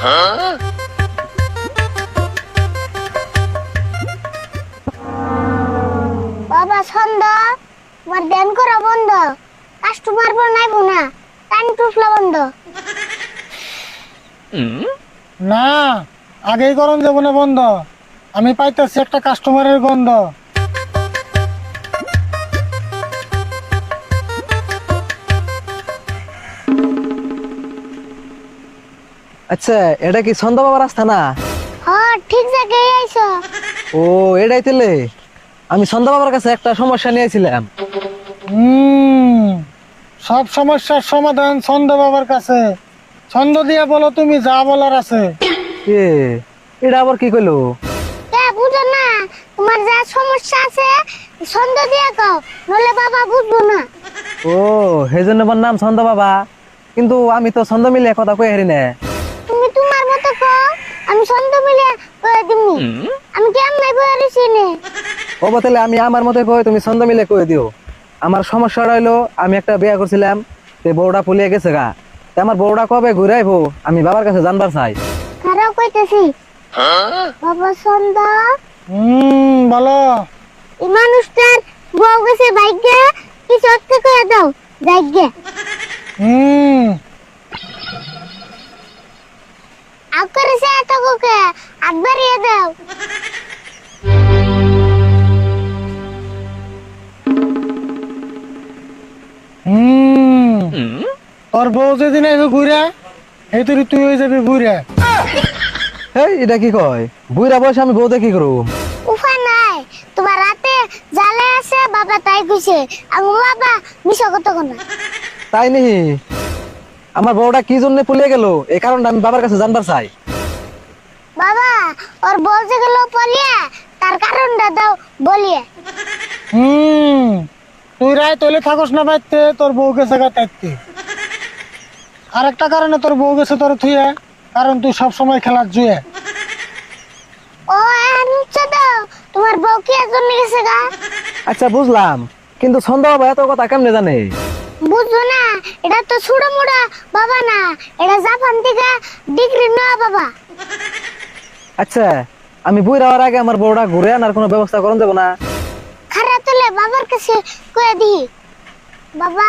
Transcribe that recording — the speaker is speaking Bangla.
বাবা ছন্দ তোমার ধ্যান করা বন্ধ, কাস্টমার বানাইবো না, টাইম টুফলা বন্ধ। না, আগেই গরম দেবো না বন্ধ। আমি পাইতেছি একটা কাস্টমারের গন্ধ। আচ্ছা, এটা কি ছন্দ বাবার রাস্তা না? হ্যাঁ ঠিক জায়গায় আইছো। ও, এটাই তেলে আমি ছন্দ বাবার কাছে একটা সমস্যা নিয়েছিলাম। সব সমস্যার সমাধান ছন্দ বাবার কাছে। ছন্দ দিয়ে বলো তুমি যা বলার আছে। এ এটা আবার কি কইলো? কে বুঝো না, তোমার যা সমস্যা আছে ছন্দ দিয়ে কও, নলে বাবা বুঝবো না। ও, সেজন্য আমার নাম ছন্দ বাবা। কিন্তু আমি তো ছন্দ মিলে কথা কই হারি না। তুমি তোমার মতো কও, আমি ছন্দ মিলে কয়ে দিমনি। আমি কেমনে কয়ে দিছি নে। ও তাহলে আমি আমার মতো কই, তুমি ছন্দ মিলে কই দিও। আমার সমস্যা রইলো, আমি একটা বিয়ে করছিলাম, তে বউটা ফুলিয়ে গেছে গা। তে আমার বউটা কবে ঘুরে আইবো আমি বাবার কাছে জানবার চাই। খারাপ কইতেছি। বাবা ছন্দ, বলো। এই মানুষটার বউ গেছে ভাগ্যে, কিছু একটা কয়ে দাও ভাগ্যে। আগ করেছে এত কোকে, আগ বাড়িয়ে দাও। তোর বউ যেদিন আইবে ঘুরে, এই তুই তুই হয়ে যাবি ঘুরে। এই এটা কি কয়? বুইরা বয়সে আমি বউতে কি করব? উপায় নাই, তোমার রাতে জালে আছে বাবা তাই কইছে। আমি বাবা মিশা কথা কোনা। তাই নি? আমার বউটা কি জন্য ফুলিয়ে গেল এই কারণটা আমি বাবার কাছে জানবার চাই। বাবা ওর বলতে গেল পলিয়া, তার কারণটা দাও বলিয়ে। তুই রায় তলে থাকস না বাইতে, তোর বউ গেছে গা তাইতে। আর একটা কারণে তোর বউ গেছে তোর থুয়ে, কারণ তুই সব সময় খেলার জুয়ে। ও আচ্ছা দাও, তোমার বউ কি এর জন্য গেছে গা? আচ্ছা বুঝলাম, কিন্তু ছন্দ বাবা এত কথা কেমনে জানে? বুঝছো না, এটা তো ছুড়ো মুড়া বাবা না, এটা জাপান থেকে ডিগ্রি নেওয়া বাবা। আচ্ছা, আমি বুইরা হওয়ার আগে আমার বউটা ঘুরে আনার কোনো ব্যবস্থা করুন যাবো না? খারাপ তোলে বাবার কাছে কয়ে দি। বাবা